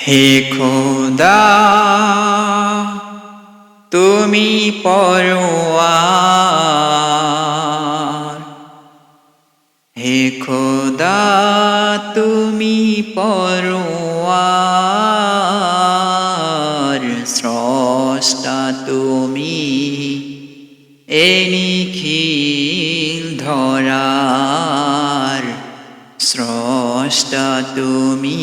হে খোদা তুমি পরোয়ার, হে খোদা তুমি পরোয়ার, স্রষ্টা তুমি এ নিখিল ধরার, স্রষ্টা তুমি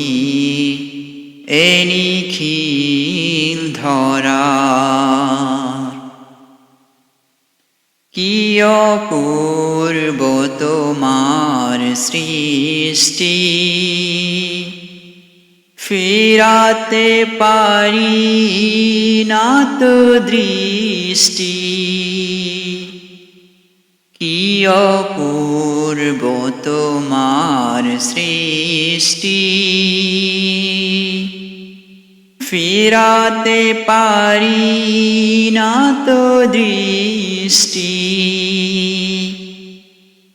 এ নিখিল ধরার। কি অপূর্ব তোমার সৃষ্টি, ফিরাতে পারি না তো দৃষ্টি। কি অপূর্ব তোমার সৃষ্টি, ফিরাতে পারি না তো দৃষ্টি।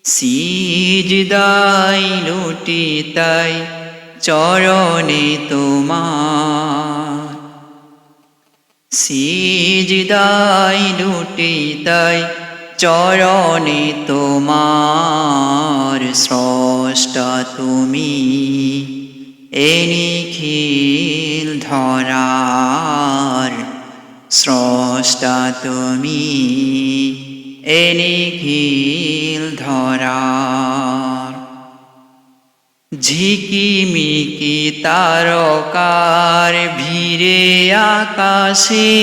সিজদাই লুটি তাই চরণে তোমার, সিজদাই লুটি তাই চরণে তোমার, স্রষ্টা তুমি এ নিখিল ধরার, স্রষ্টা তুমি এ নিখিল ধরার। ঝিকিমিকি তারকার ভিড়ে আকাশে,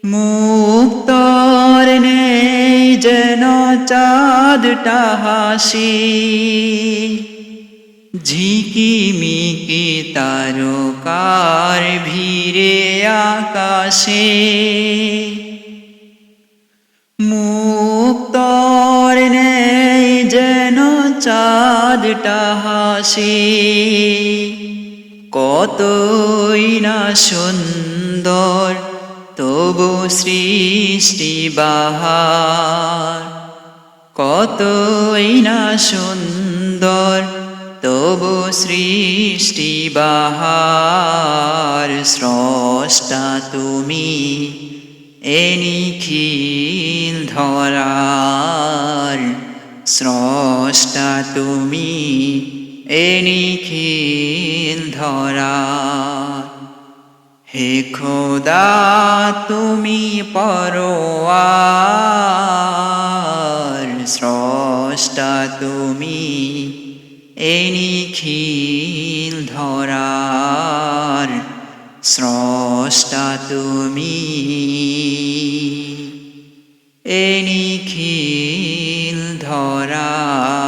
মুক্তর নেই যেন চাঁদটা হাসে। ঝিকিমিকি তারকার ভিড়ে আকাশে, মুক্তর নেই যেন চাঁদটা হাসে। কতই না সুন্দর তবু সৃষ্টি বাহার, কতই না সুন্দর তবু সৃষ্টি বাহার, স্রষ্টা তুমি এ নিখিল ধরার, স্রষ্টা তুমি এ নিখিল ধরার। হে খোদা তুমি পরোয়ার, স্রষ্টা তুমি এ নিখিল ধরার, স্রষ্টা তুমি এ নিখিল ধরার।